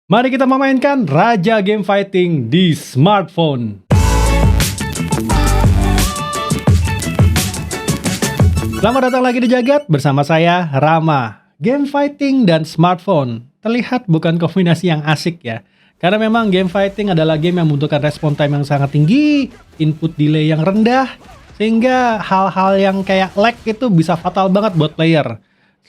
Mari kita memainkan Raja Game Fighting di smartphone. Selamat datang lagi di Jagat bersama saya, Rama. Game fighting dan smartphone terlihat bukan kombinasi yang asik ya. Karena memang game fighting adalah game yang membutuhkan respon time yang sangat tinggi, input delay yang rendah, sehingga hal-hal yang kayak lag itu bisa fatal banget buat player.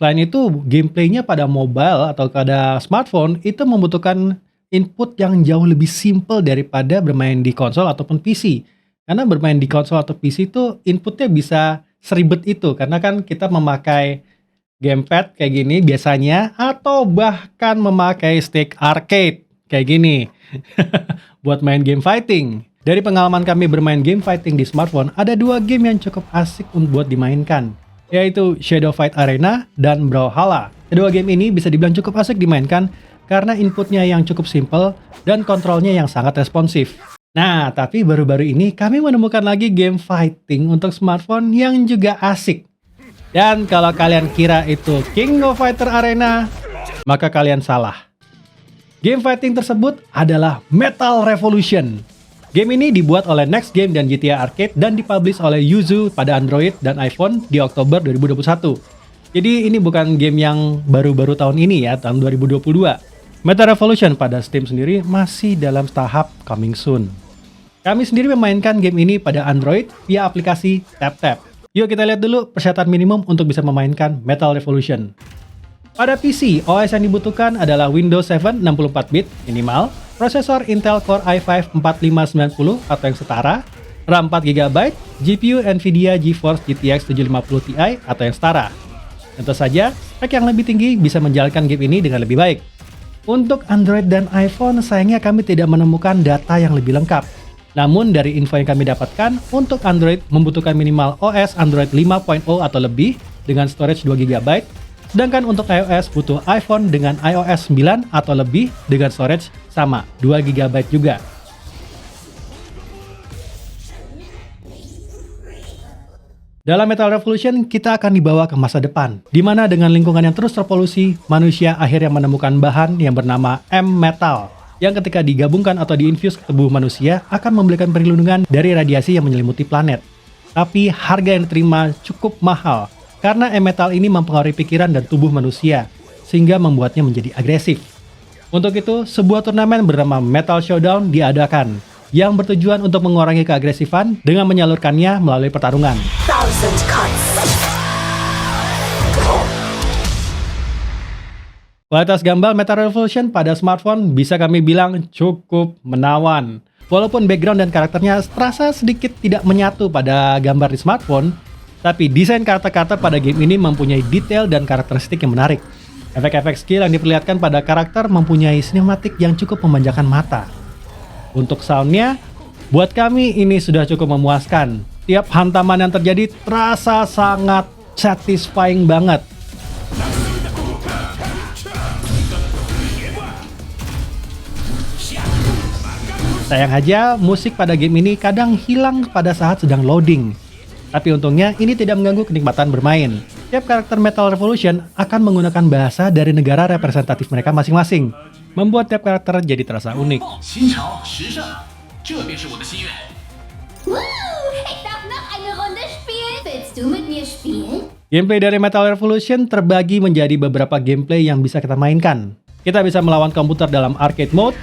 Selain itu, gameplaynya pada mobile atau pada smartphone itu membutuhkan input yang jauh lebih simple daripada bermain di konsol ataupun PC. Karena bermain di konsol atau PC itu inputnya bisa seribet itu, karena kan kita memakai gamepad kayak gini biasanya, atau bahkan memakai stick arcade kayak gini buat main game fighting. Dari pengalaman kami bermain game fighting di smartphone, ada dua game yang cukup asik buat dimainkan, yaitu Shadow Fight Arena dan Brawlhalla. Kedua game ini bisa dibilang cukup asik dimainkan karena inputnya yang cukup simple dan kontrolnya yang sangat responsif. Nah, tapi baru-baru ini kami menemukan lagi game fighting untuk smartphone yang juga asik. Dan kalau kalian kira itu King of Fighter Arena, maka kalian salah. Game fighting tersebut adalah Metal Revolution. Game ini dibuat oleh Next Game dan GTA Arcade dan dipublish oleh Yuzu pada Android dan iPhone di Oktober 2021. Jadi ini bukan game yang baru-baru tahun ini ya, tahun 2022. Metal Revolution pada Steam sendiri masih dalam tahap coming soon. Kami sendiri memainkan game ini pada Android via aplikasi TapTap. Yuk kita lihat dulu persyaratan minimum untuk bisa memainkan Metal Revolution. Pada PC, OS yang dibutuhkan adalah Windows 7 64-bit minimal, prosesor Intel Core i5 4590 atau yang setara, RAM 4GB, GPU Nvidia GeForce GTX 750 Ti atau yang setara. Tentu saja, spek yang lebih tinggi bisa menjalankan game ini dengan lebih baik. Untuk Android dan iPhone, sayangnya kami tidak menemukan data yang lebih lengkap. Namun dari info yang kami dapatkan, untuk Android membutuhkan minimal OS Android 5.0 atau lebih dengan storage 2GB, sedangkan untuk iOS butuh iPhone dengan iOS 9 atau lebih dengan storage sama 2GB juga. Dalam Metal Revolution, kita akan dibawa ke masa depan, di mana dengan lingkungan yang terus terpolusi, manusia akhirnya menemukan bahan yang bernama M-Metal, yang ketika digabungkan atau diinfuse ke tubuh manusia akan memberikan perlindungan dari radiasi yang menyelimuti planet. Tapi harga yang diterima cukup mahal, karena M-Metal ini mempengaruhi pikiran dan tubuh manusia, sehingga membuatnya menjadi agresif. Untuk itu, sebuah turnamen bernama Metal Showdown diadakan, yang bertujuan untuk mengurangi keagresifan dengan menyalurkannya melalui pertarungan. Kualitas gambar Metal Revolution pada smartphone bisa kami bilang cukup menawan. Walaupun background dan karakternya terasa sedikit tidak menyatu pada gambar di smartphone, tapi desain karakter-karakter pada game ini mempunyai detail dan karakteristik yang menarik. Efek-efek skill yang diperlihatkan pada karakter mempunyai sinematik yang cukup memanjakan mata. Untuk soundnya, buat kami ini sudah cukup memuaskan. Tiap hantaman yang terjadi terasa sangat satisfying banget. Sayang aja, musik pada game ini kadang hilang pada saat sedang loading. Tapi untungnya, ini tidak mengganggu kenikmatan bermain. Tiap karakter Metal Revolution akan menggunakan bahasa dari negara representatif mereka masing-masing, membuat tiap karakter jadi terasa unik. Gameplay dari Metal Revolution terbagi menjadi beberapa gameplay yang bisa kita mainkan. Kita bisa melawan komputer dalam arcade mode,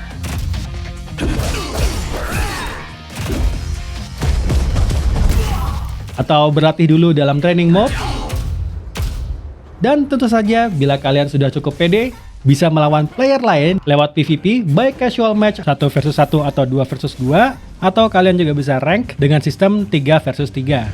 atau berlatih dulu dalam training mode. Dan tentu saja, bila kalian sudah cukup pede, bisa melawan player lain lewat PvP, baik casual match 1 versus 1 atau 2 versus 2, atau kalian juga bisa rank dengan sistem 3 versus 3.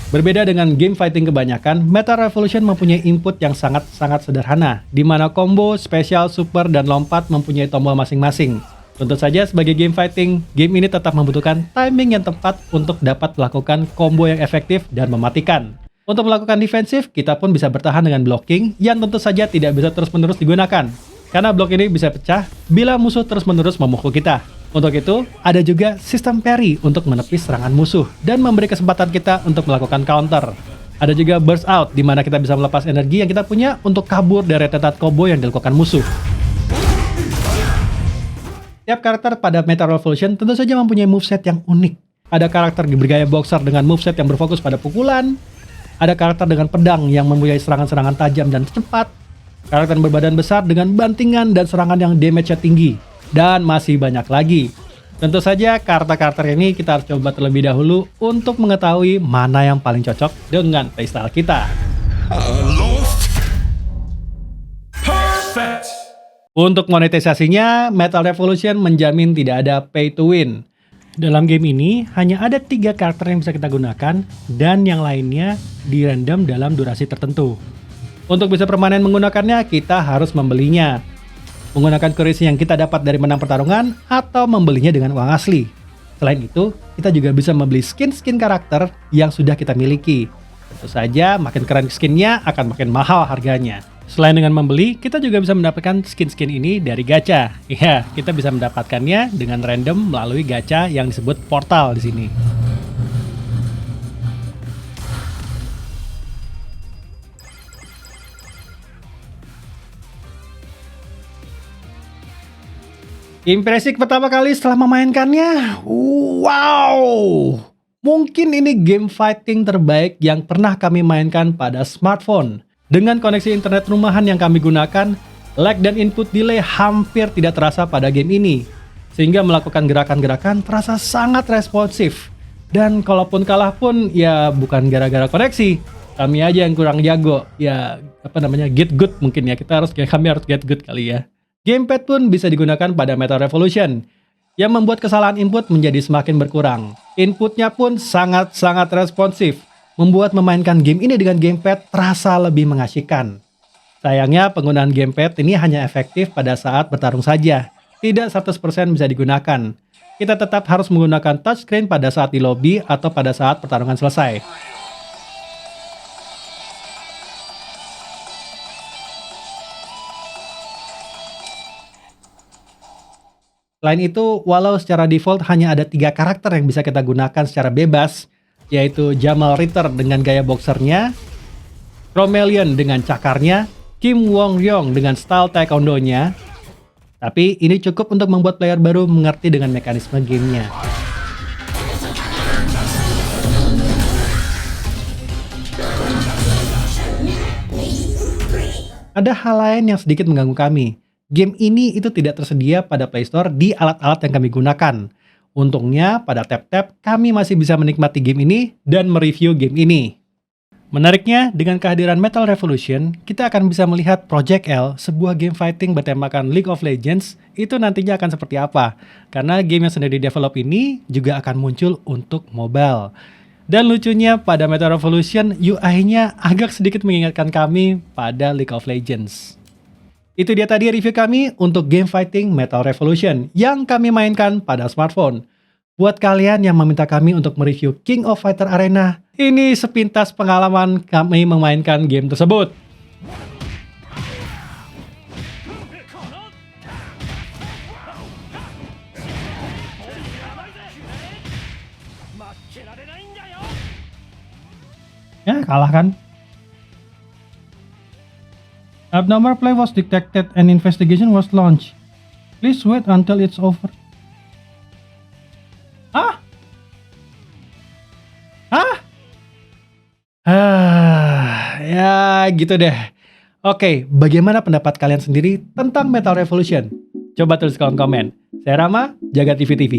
Berbeda dengan game fighting kebanyakan, Metal Revolution mempunyai input yang sangat-sangat sederhana, di mana combo, spesial, super, dan lompat mempunyai tombol masing-masing. Tentu saja sebagai game fighting, game ini tetap membutuhkan timing yang tepat untuk dapat melakukan combo yang efektif dan mematikan. Untuk melakukan defensif, kita pun bisa bertahan dengan blocking yang tentu saja tidak bisa terus-menerus digunakan, karena blok ini bisa pecah bila musuh terus-menerus memukul kita. Untuk itu, ada juga sistem parry untuk menepis serangan musuh dan memberi kesempatan kita untuk melakukan counter. Ada juga burst out, di mana kita bisa melepas energi yang kita punya untuk kabur dari rentetan combo yang dilakukan musuh. Tiap karakter pada Metal Revolution tentu saja mempunyai moveset yang unik. Ada karakter bergaya boxer dengan moveset yang berfokus pada pukulan. Ada karakter dengan pedang yang mempunyai serangan-serangan tajam dan cepat. Karakter berbadan besar dengan bantingan dan serangan yang damage-nya tinggi. Dan masih banyak lagi. Tentu saja karakter-karakter ini kita harus coba terlebih dahulu untuk mengetahui mana yang paling cocok dengan playstyle kita. Perfect. Untuk monetisasinya, Metal Revolution menjamin tidak ada pay to win. Dalam game ini, hanya ada 3 karakter yang bisa kita gunakan, dan yang lainnya di random dalam durasi tertentu. Untuk bisa permanen menggunakannya, kita harus membelinya. Menggunakan currency yang kita dapat dari menang pertarungan, atau membelinya dengan uang asli. Selain itu, kita juga bisa membeli skin-skin karakter yang sudah kita miliki. Tentu saja, makin keren skinnya akan makin mahal harganya. Selain dengan membeli, kita juga bisa mendapatkan skin-skin ini dari gacha. Iya, kita bisa mendapatkannya dengan random melalui gacha yang disebut portal di sini. Impresi pertama kali setelah memainkannya, wow! Mungkin ini game fighting terbaik yang pernah kami mainkan pada smartphone. Dengan koneksi internet rumahan yang kami gunakan, lag dan input delay hampir tidak terasa pada game ini. Sehingga melakukan gerakan-gerakan terasa sangat responsif. Dan kalaupun kalah pun, ya bukan gara-gara koneksi. Kami aja yang kurang jago. Ya, get good mungkin ya. Kami harus get good kali ya. Gamepad pun bisa digunakan pada Metal Revolution, yang membuat kesalahan input menjadi semakin berkurang. Inputnya pun sangat-sangat responsif, membuat memainkan game ini dengan gamepad terasa lebih mengasyikkan. Sayangnya penggunaan gamepad ini hanya efektif pada saat bertarung saja, tidak 100% bisa digunakan. Kita tetap harus menggunakan touchscreen pada saat di lobby atau pada saat pertarungan selesai. Selain itu, walau secara default hanya ada 3 karakter yang bisa kita gunakan secara bebas, yaitu Jamal Ritter dengan gaya boxernya, Chromeleon dengan cakarnya, Kim Wong Ryong dengan style taekwondo-nya, tapi ini cukup untuk membuat player baru mengerti dengan mekanisme gamenya. Ada hal lain yang sedikit mengganggu kami. Game ini itu tidak tersedia pada Play Store di alat-alat yang kami gunakan. Untungnya, pada Tap-Tap kami masih bisa menikmati game ini dan mereview game ini. Menariknya, dengan kehadiran Metal Revolution, kita akan bisa melihat Project L, sebuah game fighting bertemakan League of Legends, itu nantinya akan seperti apa. Karena game yang sedang di-develop ini juga akan muncul untuk mobile. Dan lucunya, pada Metal Revolution, UI-nya agak sedikit mengingatkan kami pada League of Legends. Itu dia tadi review kami untuk game fighting Metal Revolution yang kami mainkan pada smartphone. Buat kalian yang meminta kami untuk mereview King of Fighter Arena, ini sepintas pengalaman kami memainkan game tersebut. Ya, kalah kan? Abnormal play was detected and investigation was launched. Please wait until it's over. Hah? Ya gitu deh. Oke, bagaimana pendapat kalian sendiri tentang Metal Revolution? Coba tulis kolom komen. Saya Rama, jaga TV TV.